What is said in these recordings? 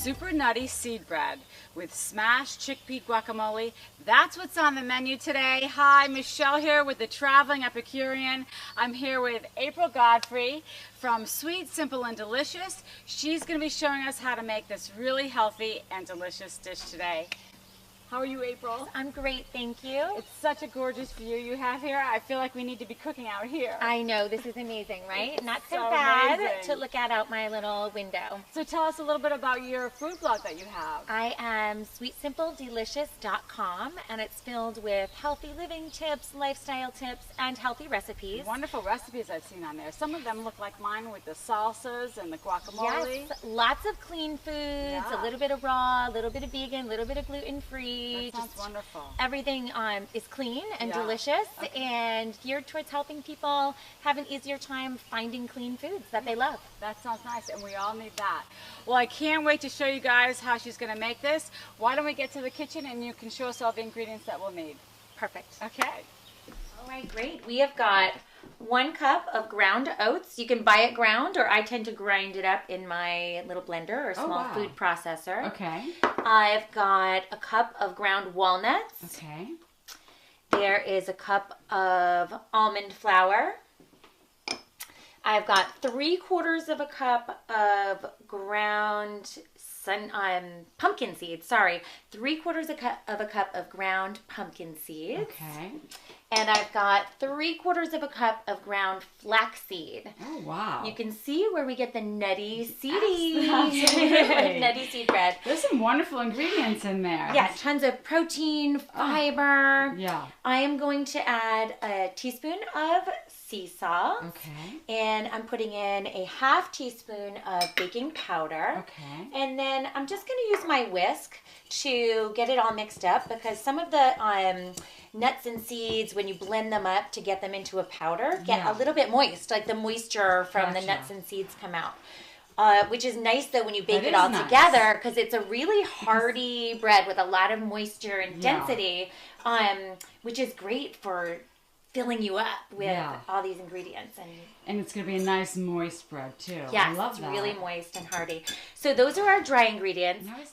super nutty seed bread with smashed chickpea guacamole. That's what's on the menu today. Hi, Michelle here with the Traveling Epicurean. I'm here with April Godfrey from Sweet, Simple, and Delicious. She's going to be showing us how to make this really healthy and delicious dish today. How are you, April? I'm great, thank you. It's such a gorgeous view you have here. I feel like we need to be cooking out here. I know, this is amazing, right? It's Not so so bad amazing. to look out my little window. So tell us a little bit about your food blog that you have. I am sweetsimpledelicious.com, and it's filled with healthy living tips, lifestyle tips, and healthy recipes. Wonderful recipes I've seen on there. Some of them look like mine with the salsas and the guacamole. Yes, lots of clean foods, Yeah. a little bit of raw, a little bit of vegan, a little bit of gluten-free. That sounds Just wonderful. everything is clean and Yeah. delicious, Okay. and geared towards helping people have an easier time finding clean foods that they love. That sounds nice, and we all need that. Well, I can't wait to show you guys how she's going to make this. Why don't we get to the kitchen and you can show us all the ingredients that we'll need. Perfect. Okay. All right, great. We have got 1 cup of ground oats. You can buy it ground, or I tend to grind it up in my little blender or small wow. food processor. Okay. I've got a cup of ground walnuts. Okay. There is a cup of almond flour. I've got 3/4 of a cup of ground pumpkin seeds. Sorry, 3/4 of a cup of ground pumpkin seeds. Okay. And I've got 3/4 of a cup of ground flaxseed. Oh, wow. You can see where we get the nutty seedy, Absolutely. nutty seed bread. There's some wonderful ingredients in there. Yeah, tons of protein, fiber. Yeah. I am going to add a teaspoon of sea salt. Okay. And I'm putting in a 1/2 teaspoon of baking powder. Okay. And then I'm just going to use my whisk to get it all mixed up, because some of the nuts and seeds, when you blend them up to get them into a powder, get Yeah. a little bit moist, like the moisture from the Gotcha. nuts and seeds come out. Which is nice though when you bake That it is all nice. together, because it's a really hearty bread with a lot of moisture and Yeah. density, which is great for filling you up with Yeah. all these ingredients. And it's going to be a nice moist bread, too. Yes, I love it's that. really moist and hearty. So those are our dry ingredients. Nice.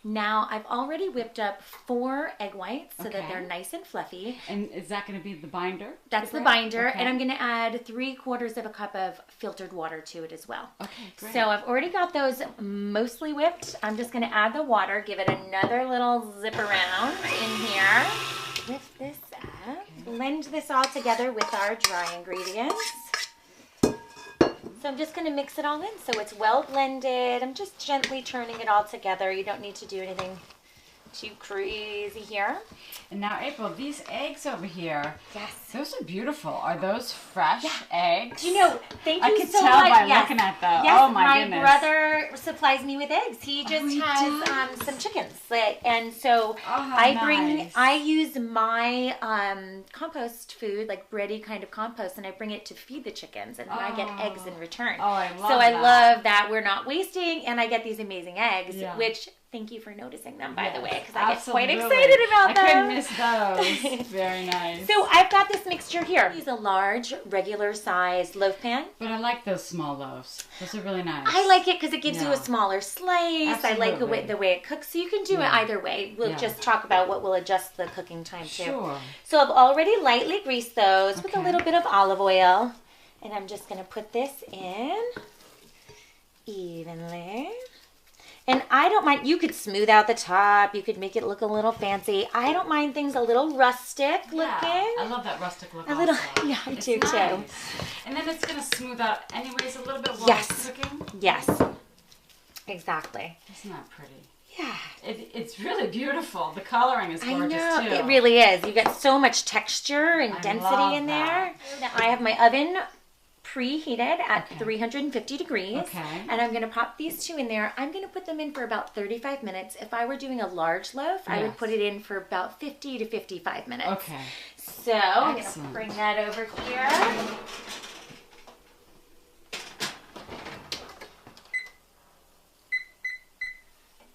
Now I've already whipped up 4 egg whites so that Okay. they're nice and fluffy. And is that going to be the binder? That's the bread? binder, Okay. and I'm going to add 3/4 of a cup of filtered water to it as well. Okay, great. So I've already got those mostly whipped. I'm just going to add the water, give it another little zip around in here. Lift this up. Blend this all together with our dry ingredients. So I'm just going to mix it all in so it's well blended. I'm just gently turning it all together. You don't need to do anything too crazy here. And now, April, these eggs over here, Yes. those are beautiful. Are those fresh eggs? Do you know, thank I you could so tell much. by Yes. looking at them. Yes, Oh, my goodness. brother supplies me with eggs. He just he has does? some chickens. And so Oh, how nice. I use my compost food, like bready kind of compost, and I bring it to feed the chickens, and then I get eggs in return. Oh, I love So I that. love that we're not wasting, and I get these amazing eggs, Yeah. which, thank you for noticing them, by the Yes, way, because I get quite absolutely. excited about them. I couldn't miss those. Very nice. So I've got this mixture here. Use a large, regular size loaf pan. But I like those small loaves. Those are really nice. I like it because it gives you Yeah. a smaller slice. I like Absolutely. the way it cooks. So you can do it Yeah. either way. We'll Yeah. just talk about what will adjust the cooking time to. Sure. So I've already lightly greased those with a Okay. little bit of olive oil. And I'm just going to put this in evenly. And I don't mind, you could smooth out the top, you could make it look a little fancy. I don't mind things a little rustic looking. Yeah, I love that rustic look. A little, also. yeah, I It's do nice. too. And then it's going to smooth out anyways a little bit while Yes. it's cooking. Yes, exactly. Isn't that pretty? Yeah. It's really beautiful. The coloring is I gorgeous know, too. it really is. You get so much texture and I density love in that. there. Now I have my oven preheated at Okay. 350 degrees. Okay. And I'm going to pop these 2 in there. I'm going to put them in for about 35 minutes. If I were doing a large loaf, I would Yes. put it in for about 50 to 55 minutes. Okay. So I'm going to Excellent. bring that over here.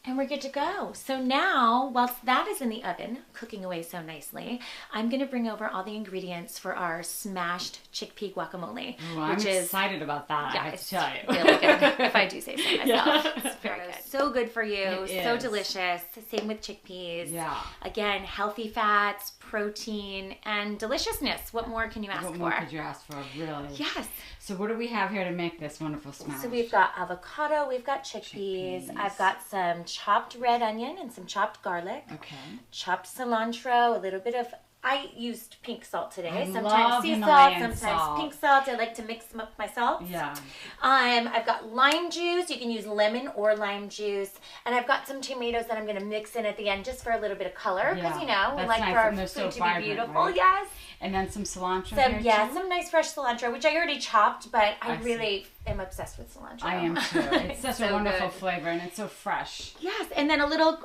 And And we're good to go. So now, whilst that is in the oven, cooking away so nicely, I'm going to bring over all the ingredients for our smashed chickpea guacamole. Ooh, I'm excited about that, I have to tell you. Really good, if I do say so myself. Yeah. It's very good. So good for you, so delicious. Same with chickpeas. Yeah. Again, healthy fats, protein, and deliciousness. What more can you ask for? What more could you ask for, really? Yes. So what do we have here to make this wonderful smash? So we've got avocado, we've got chickpeas. I've got some chopped red onion and some chopped garlic. Okay. Chopped cilantro, a little bit of, I used pink salt today. I Sometimes love sea salt, Himalayan sometimes salt. pink salt. I like to mix them up myself. Yeah. I've got lime juice. You can use lemon or lime juice. And I've got some tomatoes that I'm going to mix in at the end just for a little bit of color. Because, you know, we like nice. for our And they're food so to vibrant, be beautiful. right? Yes. And then some cilantro Some, here too? some nice fresh cilantro, which I already chopped, but I see. really am obsessed with cilantro. I am too. It's such a so wonderful good. flavor, and it's so fresh. Yes, and then a little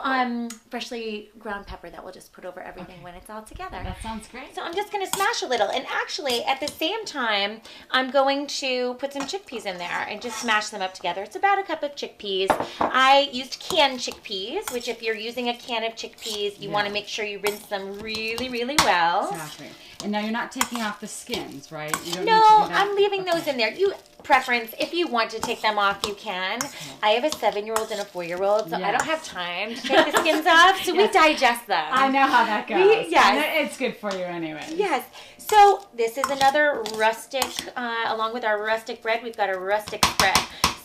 freshly ground pepper that we'll just put over everything when it's all together. That sounds great. So I'm just going to smash a little. And actually, at the same time, I'm going to put some chickpeas in there and just smash them up together. It's about a cup of chickpeas. I used canned chickpeas, which if you're using a can of chickpeas, you want to make sure you rinse them really, really well. Exactly. And now you're not taking off the skins, right? You don't No, need to do that? I'm leaving those in there. You preference, if you want to take them off, you can. I have a 7-year-old and a 4-year-old, so I don't have time to take the skins off, so we digest them. I know how that goes. Yes. It's good for you anyway. Yes. So this is another rustic, along with our rustic bread, we've got a rustic spread.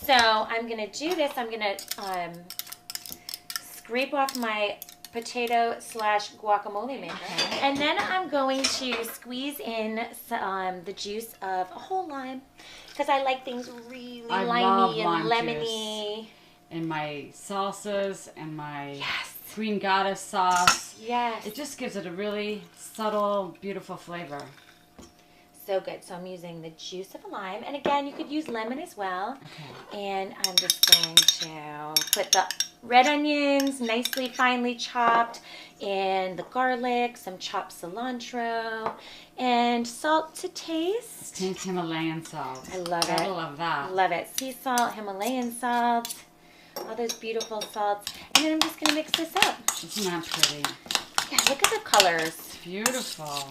So I'm going to do this. I'm going to scrape off my potato / guacamole maker. Okay. And then I'm going to squeeze in some, the juice of a whole lime because I like things really limey and lemony. Juice. And my salsas and my green goddess sauce. Yes. It just gives it a really subtle, beautiful flavor. So good. So I'm using the juice of a lime. And again, you could use lemon as well. Okay. And I'm just going to put the red onions, nicely finely chopped, and the garlic, some chopped cilantro, and salt to taste. Pink Himalayan salt. I love Gotta it. love that. Love it. Sea salt, Himalayan salt, all those beautiful salts. And then I'm just going to mix this up. Isn't that pretty? Yeah, look at the colors. Beautiful.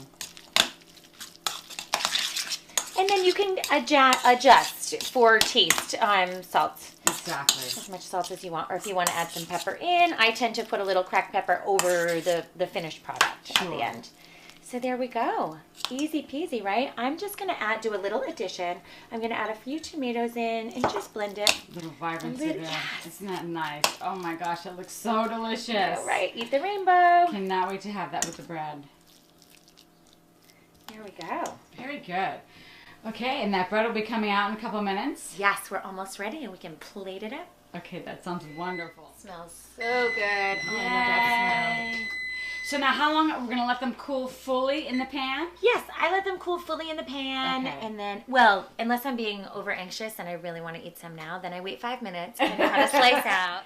And then you can adjust for taste salt. Exactly. As much salt as you want, or if you want to add some pepper in. I tend to put a little cracked pepper over the finished product at the end. So there we go. Easy peasy, right? I'm just going to do a little addition. I'm going to add a few tomatoes in and just blend it. Little vibrancy there. Yes. Isn't that nice? Oh my gosh, it looks so delicious. All right, eat the rainbow. Cannot wait to have that with the bread. There we go. Very good. Okay, and that bread will be coming out in a couple minutes. Yes, we're almost ready and we can plate it up. Okay, that sounds wonderful. Smells so good. Oh, I love that smell. So now how long, we're going to let them cool fully in the pan? Yes, I let them cool fully in the pan, and then, well, unless I'm being over anxious and I really want to eat some now, then I wait 5 minutes and know how to slice out.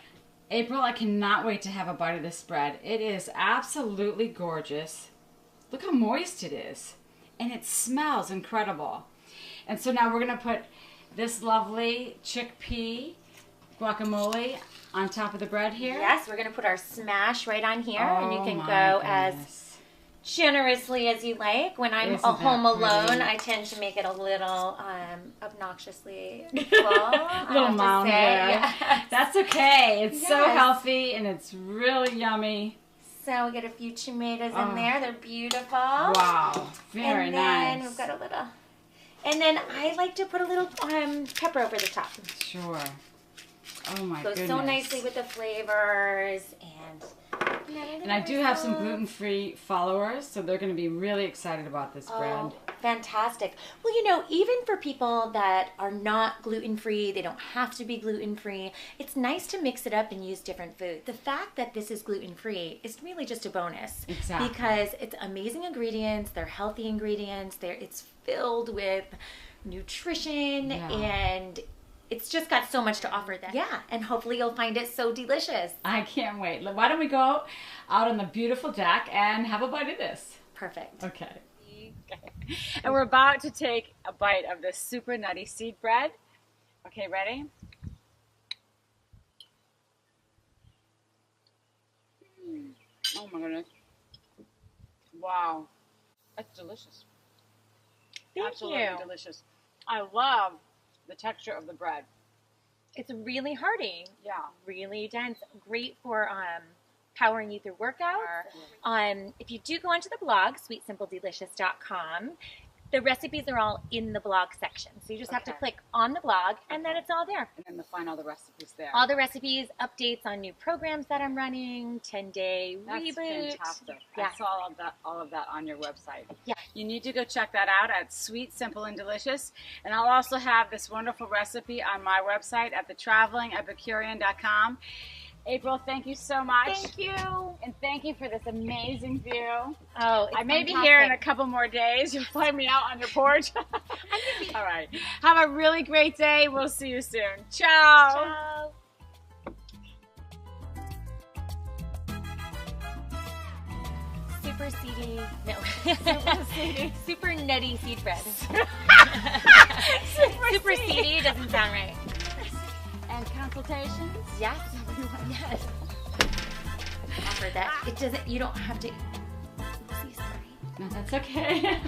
April, I cannot wait to have a bite of this bread. It is absolutely gorgeous. Look how moist it is. And it smells incredible. And so now we're going to put this lovely chickpea guacamole on top of the bread here. Yes, we're going to put our smash right on here, and you can my go goodness. as generously as you like. When I'm Isn't home that alone, pretty? I tend to make it a little obnoxiously full. I Little have to mound say. there. Yes. That's okay. It's so Yes. healthy and it's really yummy. So we get a few tomatoes Oh. in there. They're beautiful. Wow. Very and then nice. we've got a little. And then I like to put a little pepper over the top. Sure. Oh my Goes goodness. so nicely with the flavors And I do have some gluten-free followers, so they're going to be really excited about this bread. Oh, fantastic. Well, you know, even for people that are not gluten-free, they don't have to be gluten-free, it's nice to mix it up and use different foods. The fact that this is gluten-free is really just a bonus. Exactly. Because it's amazing ingredients, they're healthy ingredients, it's filled with nutrition, and it's just got so much to offer that. Yeah, and hopefully you'll find it so delicious. I can't wait. Why don't we go out on the beautiful deck and have a bite of this? Perfect. Okay. And we're about to take a bite of this super nutty seed bread. Okay, ready? Oh my goodness. Wow. That's delicious. Thank Absolutely you. delicious. I love the texture of the bread. It's really hearty, Yeah. really dense, great for powering you through workouts. If you do go onto the blog, sweetsimpledelicious.com, the recipes are all in the blog section. So you just have to Okay. click on the blog, and then it's all there. And then you'll find all the recipes there. All the recipes, updates on new programs that I'm running, 10-day That's reboot. fantastic. Yeah. I saw all of that on your website. Yeah. You need to go check that out at Sweet, Simple, and Delicious. And I'll also have this wonderful recipe on my website at thetravelingepicurean.com. April, thank you so much. Thank you. And thank you for this amazing view. Oh, it's I may be fantastic. here in a couple more days. You'll find me out on your porch. All right. Have a really great day. We'll see you soon. Ciao. Ciao. Super seedy. No. Super seedy. Super nutty seed bread. Super Super seedy. seedy doesn't sound right. And consultations? Yes. Yes. Offer that. It doesn't. You don't have to. Oopsie, sorry. No, that's okay.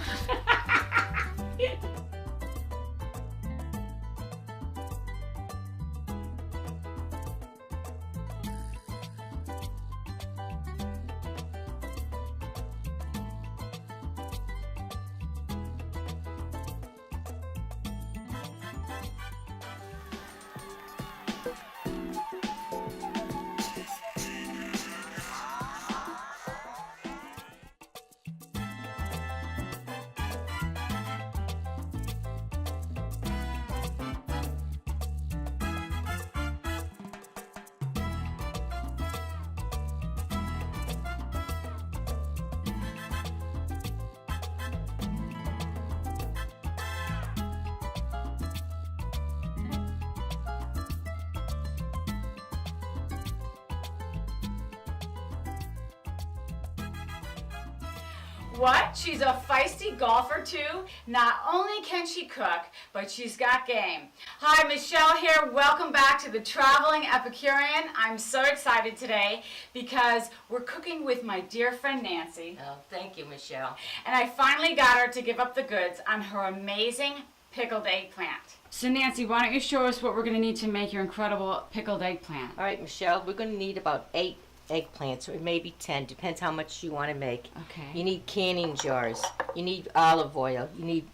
What? She's a feisty golfer too? Not only can she cook, but she's got game. Hi, Michelle here. Welcome back to the Traveling Epicurean. I'm so excited today because we're cooking with my dear friend Nancy. Oh, thank you, Michelle. And I finally got her to give up the goods on her amazing pickled eggplant. So Nancy, why don't you show us what we're going to need to make your incredible pickled eggplant? All right, Michelle, we're going to need about 8 eggplants, or maybe 10, depends how much you want to make. Okay. You need canning jars. You need olive oil. You need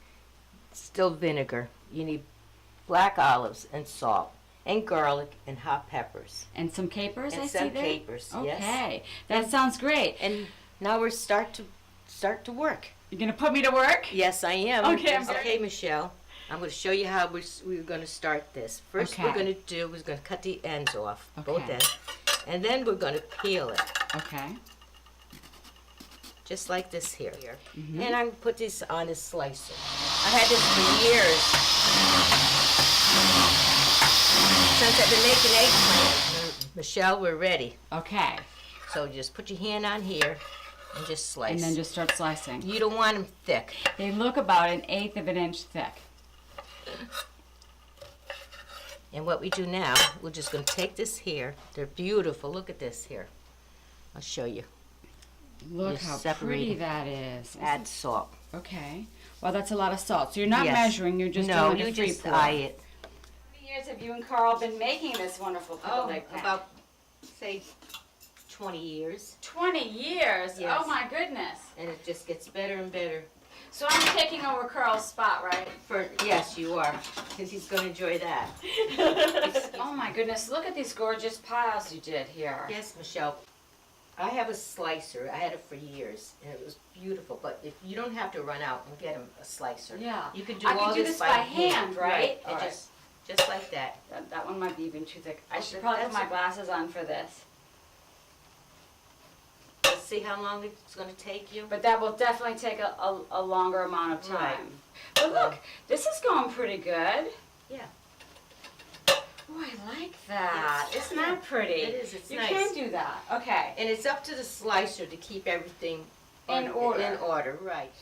still vinegar. You need black olives and salt and garlic and hot peppers. And some capers, And I see some there? capers, yes. Okay. That sounds great. And now we're start to work. You're going to put me to work? Yes, I am. Okay, I'm sorry. Okay, Michelle. I'm going to show you how we're going to start this. First, Okay. we're going to do is going to cut the ends off, both Okay. ends, and then we're going to peel it, Okay. just like this here. Mm-hmm. And I'm going to put this on a slicer. I had this for years. Since I've been making eggplant, Michelle, we're ready. Okay. So just put your hand on here and just slice. And then just start slicing. You don't want them thick. They look about 1/8 of an inch thick. And what we do now, we're just going to take this here. They're beautiful. Look at this here. I'll show you. Look Just how separate pretty it. that is. Add salt. Okay. Well, that's a lot of salt. So you're not Yes. measuring, you're just no, doing you a free just pour. eye it. How many years have you and Carl been making this wonderful pickled eggplant? about, say, 20 years. 20 years? Yes. Oh my goodness. And it just gets better and better. So I'm taking over Carl's spot, right? Yes, you are, because he's going to enjoy that. Oh my goodness, look at these gorgeous piles you did here. Yes, Michelle. I have a slicer. I had it for years, and it was beautiful. But if you don't have to run out and get a slicer, Yeah. you can do I all can do this by hand, right? And All right. just like that. That one might be even too thick. I Oh, should probably put that's my glasses on for this. Let's see how long it's going to take you. But that will definitely take a longer amount of time. Right. But Well- look, this is going pretty good. Yeah. Oh, I like that. Yes. Isn't that pretty? It is. It's you nice. can do that. Okay. And it's up to the slicer to keep everything In order. In order, right.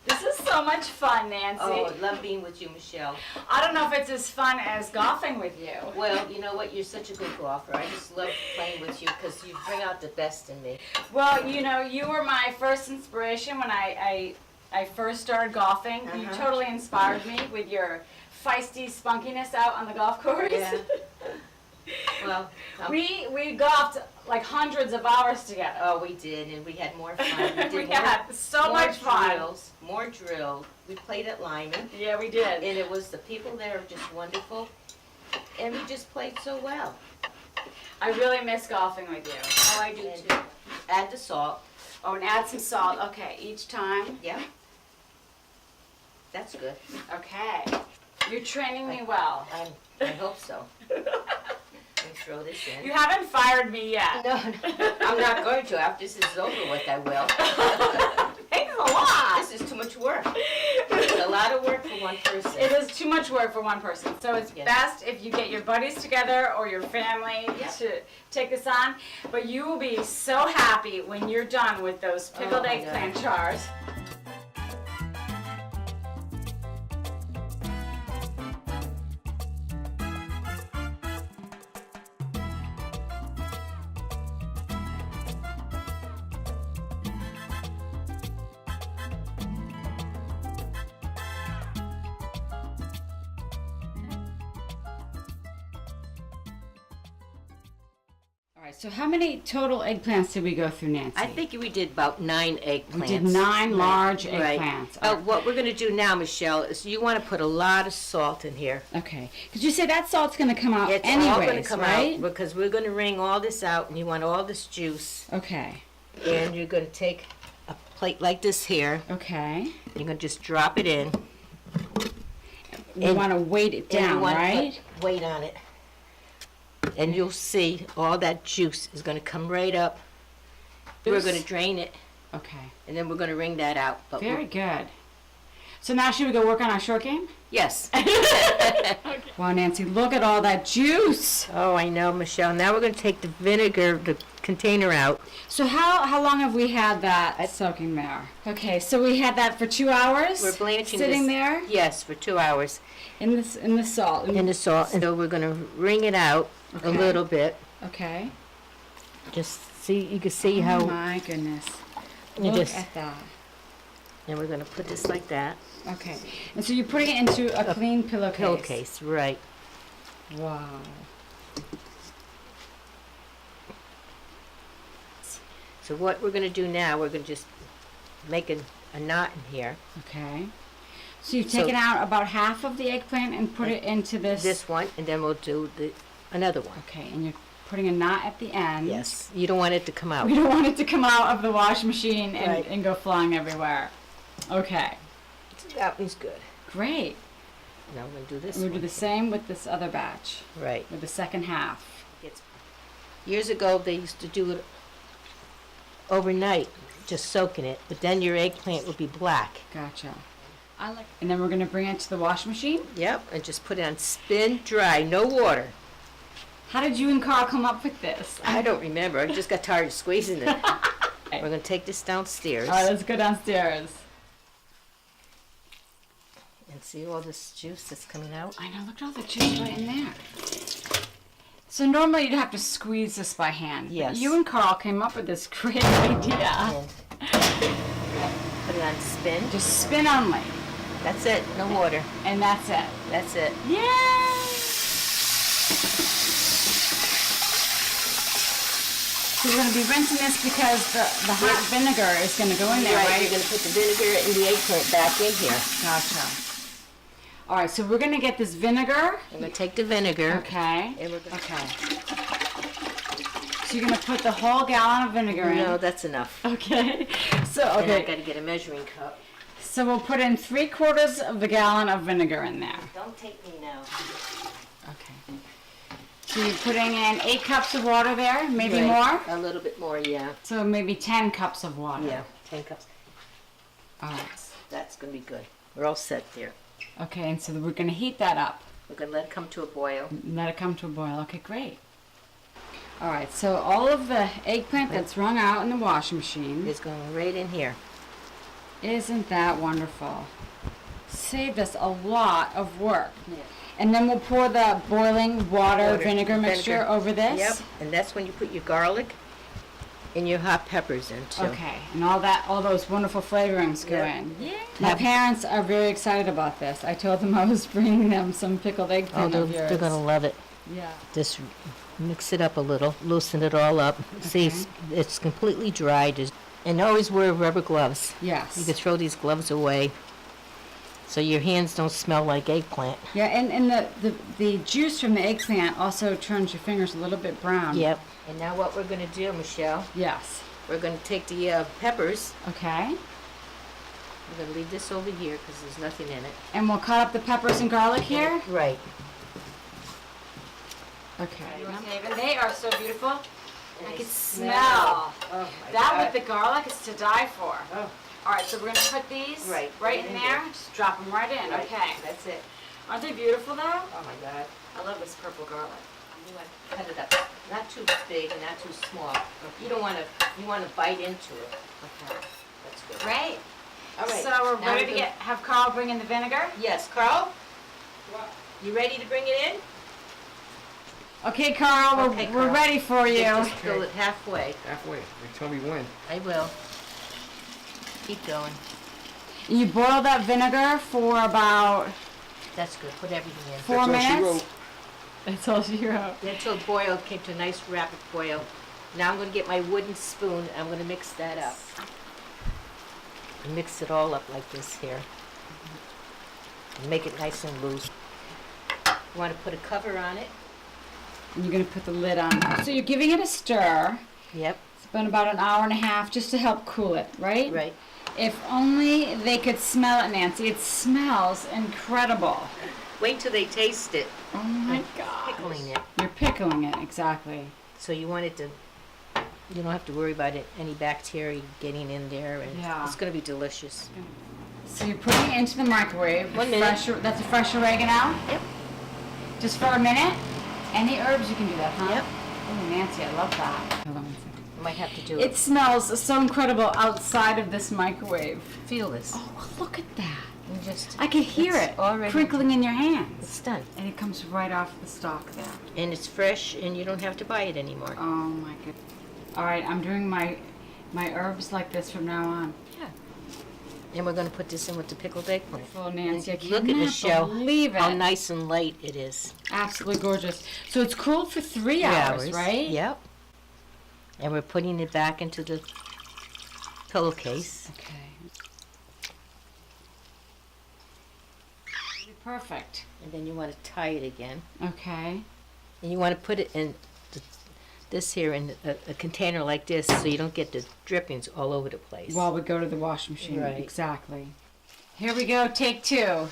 This is so much fun, Nancy. Oh, I love being with you, Michelle. I don't know if it's as fun as golfing with you. Well, you know what? You're such a good golfer. I just love playing with you because you bring out the best in me. Well, you know, you were my first inspiration when I first started golfing. You totally inspired me with your feisty spunkiness out on the golf course. Yeah. Well, we golfed like hundreds of hours together. oh, we did, and we had more fun. We, We did had so much fun. drills, more drill. We played at Lyman, Yeah, we did. and it was the people there are just wonderful, and we just played so well. I really miss golfing with you. Oh, I do too. Add the salt. Oh, and add some salt. Okay, each time. Yeah. That's good. Okay. You're training me well. I hope so. Let me throw this in. You haven't fired me yet. No, I'm not going to. After this is over with, I will. Thanks a lot. This is too much work. It's a lot of work for one person. It is too much work for one person. So it's Yes. best if you get your buddies together or your family Yep. to take this on. But you will be so happy when you're done with those pickled my eggplant chars. All right, so how many total eggplants did we go through, Nancy? I think we did about 9 eggplants. we did 9 large Right. eggplants. What we're going to do now, Michelle, is you want to put a lot of salt in here. Okay, because you say that salt's going to come out It's anyways, all going to come right? out because we're going to wring all this out, and you want all this juice. Okay, And you're going to take a plate like this here. okay. You're going to just drop it in. We And- want to weight it and you down, want to right? put weight on it. And you'll see all that juice is going to come right up. We're going to drain it, Okay, and then we're going to wring that out. But very good. So now should we go work on our short game? yes. Wow, Nancy, look at all that juice. Oh, I know, Michelle. Now we're going to take the vinegar, the container out. So how long have we had that soaking there? Okay, so we had that for 2 hours. We're blanching sitting this- there Yes, for 2 hours in the salt. in the salt. And so we're going to wring it out a Okay. little bit. Okay. Just see, you can see Oh how, my goodness. You Look just- at that. and we're going to put this like that. Okay. And so you're putting it into a clean pillowcase. Pillowcase, right. Wow. So what we're going to do now, we're going to just make a knot in here. Okay. So you've So- taken out about half of the eggplant and put it into this. This one, and then we'll do another one. Okay, and you're putting a knot at the end. Yes. You don't want it to come out. We don't want it to come out of the wash machine and, Right. and go flying everywhere. Okay. That one's good. Great. Now we're going to do this We'll one. do the same with this other batch, Right. with the second half. Years ago, they used to do it overnight, just soaking it, but then your eggplant would be black. Gotcha. And then we're going to bring it to the wash machine. Yep, and just put it on spin dry, no water. How did you and Carl come up with this? I don't remember. I just got tired of squeezing it. We're going to take this downstairs All right, let's go downstairs. and see all this juice that's coming out. I know, look at all the juice right in there. So normally you'd have to squeeze this by hand. but Yes. You and Carl came up with this great idea. And put it on spin. Just spin only, That's it, no water. and that's it. That's it. Yay! So we're going to be rinsing this because the hot vinegar is going to go in there, right? You're going to put the vinegar and the eggplant back in here. Gotcha. All right, so we're going to get this vinegar. I'm going to take the vinegar. Okay. And we're gonna, Okay. So you're going to put the whole gallon of vinegar in. No, that's enough. Okay. So, And I okay. got to get a measuring cup. So we'll put in 3/4 of the gallon of vinegar in there. Don't take me now. Okay. So you're putting in 8 cups of water there, maybe Right. more? A little bit more, yeah. So maybe 10 cups of water. Yeah, 10 cups. All right. That's going to be good. We're all set there. Okay, and so we're going to heat that up. We're going to let it come to a boil. Let it come to a boil. Okay, great. All right, so all of the eggplant that's wrung out in the washing machine. It's going right in here. Isn't that wonderful? Saved us a lot of work. And then we'll pour the boiling water vinegar mixture over this. Yep, and that's when you put your garlic and your hot peppers in too. Okay, and all those wonderful flavorings go in. Yeah. My parents are very excited about this. I told them I was bringing them some pickled Oh, eggplant of yours. they're gonna love it. Yeah. Just mix it up a little, loosen it all up. See, it's completely dry. And always wear rubber gloves. Yes. You can throw these gloves away so your hands don't smell like eggplant. Yeah, and the juice from the eggplant also turns your fingers a little bit brown. Yep. And now what we're going to do, Michelle, Yes. we're going to take the peppers. Okay. We're going to leave this over here because there's nothing in it. And we'll cut up the peppers and garlic here. Right. Okay. They are so beautiful. I can smell. Oh, my That God. with the garlic is to die for. Oh. All right, so we're gonna put these Right in in there. there. Just drop them right in. Right. Okay. That's it. Aren't they beautiful though? Oh, my God. I love this purple garlic. You want to cut it up. Not too big and not too small. You don't want to, you want to bite into it. Okay. That's good. Great. All right. So we're now ready to gonna- have Carl bring in the vinegar. Yes, Carl? You ready to bring it in? Okay, Carl, Okay, we're Carl. ready for you. Just fill it halfway. Halfway. You tell me when. I will. Keep going. You boil that vinegar for about That's good. Put everything in. 4 That's all she minutes. wrote. That's all she wrote. Until it boiled, came to a nice rapid boil. Now I'm going to get my wooden spoon. I'm going to mix that up. And mix it all up like this here. And make it nice and loose. You want to put a cover on it? And you're gonna put the lid on. So you're giving it a stir. Yep. It's been about an hour and a half just to help cool it, right? Right. If only they could smell it, Nancy. It smells incredible. Wait till they taste it. Oh my God. Pickling it. You're pickling it, exactly. So you want it to, you don't have to worry about any bacteria getting in there, and Yeah. it's going to be delicious. So you're putting it into the microwave. 1 minute. That's a fresh oregano? Yep. Just for a minute? Any herbs you can do that, huh? Yep. Oh, Nancy, I love that. Hold on one second. You might have to do It smells so incredible outside of this microwave. Feel this. Oh, look at that. And just, I can hear It's it already- crinkling in your hands. it's done. And it comes right off the stalk there. And it's fresh, and you don't have to buy it anymore. Oh my goodness. All right, I'm doing my herbs like this from now on. And we're going to put this in with the pickled eggplant. Oh, Nancy, I And look at cannot Michelle, believe it. how nice and light it is. Absolutely gorgeous. So it's cooled for 3 hours, right? Yep. And we're putting it back into the pillowcase. Okay. Perfect. And then you want to tie it again. Okay. And you want to put it in this here in a container like this so you don't get the drippings all over the place. While we go to the washing machine. Right. Exactly. Here we go, take 2.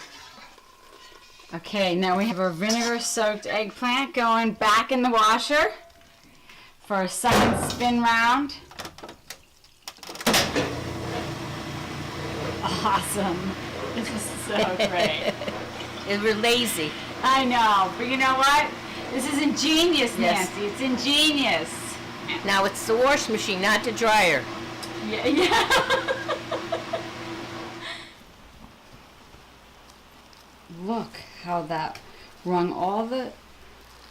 Okay, now we have our vinegar-soaked eggplant going back in the washer for a second spin round. Awesome. This is so great. We're lazy. I know, but you know what? This is ingenious, Yes. Nancy. It's ingenious. Now it's the wash machine, not the dryer. Yeah. Look how that wrung all the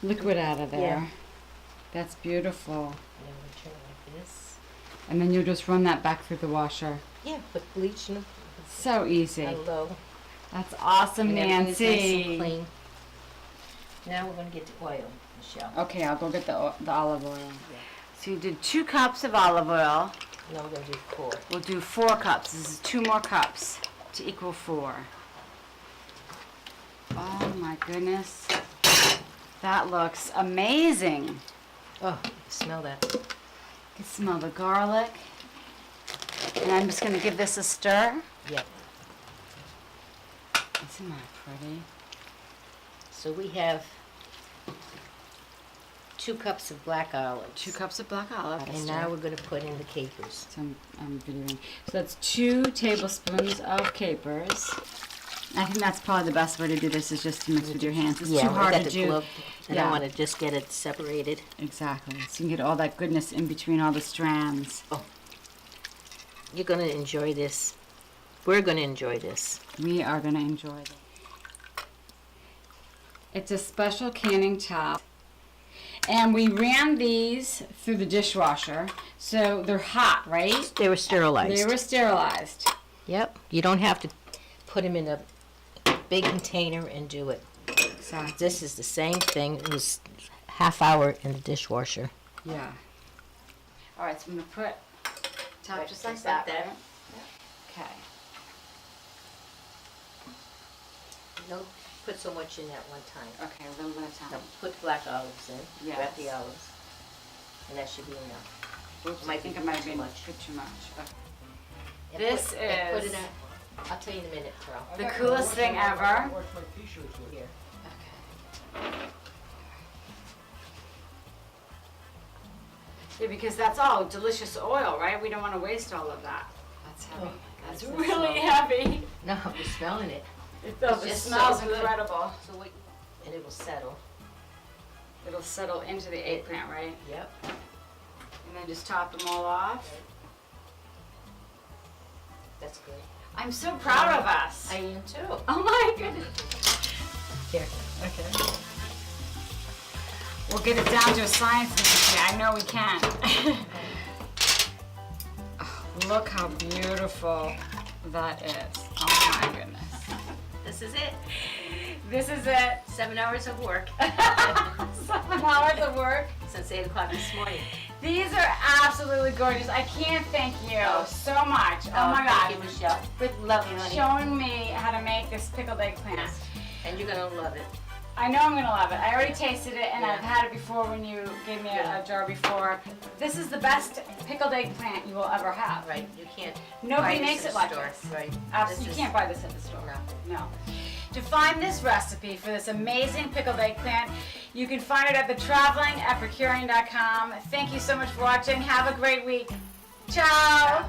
liquid out of there. Yeah. That's beautiful. And I'm going to turn it like this. And then you just run that back through the washer. Yeah, put bleach in So easy. low. That's awesome, And everything's nice and Nancy. clean. Now we're going to get the oil, Michelle. Okay, I'll go get the olive oil. So you did 2 cups of olive oil. Now we're going to do 4. We'll do 4 cups. This is 2 more cups to equal 4. Oh my goodness. That looks amazing. Oh, smell that. You can smell the garlic. And I'm just going to give this a stir. Yep. Isn't that pretty? So we have 2 cups of black olives. 2 cups of black olive. And now we're going to put in the capers. So I'm videoing. So that's 2 tablespoons of capers. I think that's probably the best way to do this is just to mix with your hands. It's too I hard got to the do. glove, and Yeah. I want to just get it separated. Exactly. So you can get all that goodness in between all the strands. You're going to enjoy this. We're going to enjoy this. We are going to enjoy this. It's a special canning towel. And we ran these through the dishwasher, so they're hot, right? They were sterilized. They were sterilized. Yep. You don't have to put them in a big container and do it. Exactly. This is the same thing. It was half hour in the dishwasher. Yeah. All right, so I'm going to put top Right, just like just that, like that. right? Okay. Don't put so much in at one time. Okay, a little bit of Now time. put black olives in. Yes. Wrap the olives. And that should be enough. Oops, I Might think be it might have too been much. too much. Okay. And This and put is- it in I'll tell you in a minute, Carol. The coolest thing ever. Here. Yeah, because that's all delicious oil, right? We don't want to waste all of that. That's heavy. Oh, That's God, really smells- heavy. No, you're smelling it. It just smells so good. incredible. So wait, and it will settle. It'll settle into the eggplant, right? Yep. And then just top them all off. That's good. I'm so proud of us. I am too. Oh my goodness. Here. Okay. We'll get it down to a science meeting. I know we can. Oh, look how beautiful that is. Oh my goodness. This is it. This is it. 7 hours of work 7 hours of work. since 8 o'clock this morning. These are absolutely gorgeous. I can't thank you Oh. so much. Oh my God. Thank you, Michelle. For Love you, honey. showing me how to make this pickled eggplant. Yes. And you're gonna love it. I know I'm gonna love it. I already tasted it, and Yeah. I've had it before when you gave me Yeah. a jar before. This is the best pickled eggplant you will ever have. Right. You can't. Nobody buy this makes in it the like store. this. Right. Absolutely, This you can't buy this at the store. No. No. To find this recipe for this amazing pickled eggplant, you can find it at thetravelingepicurean.com. Thank you so much for watching. Have a great week. Ciao.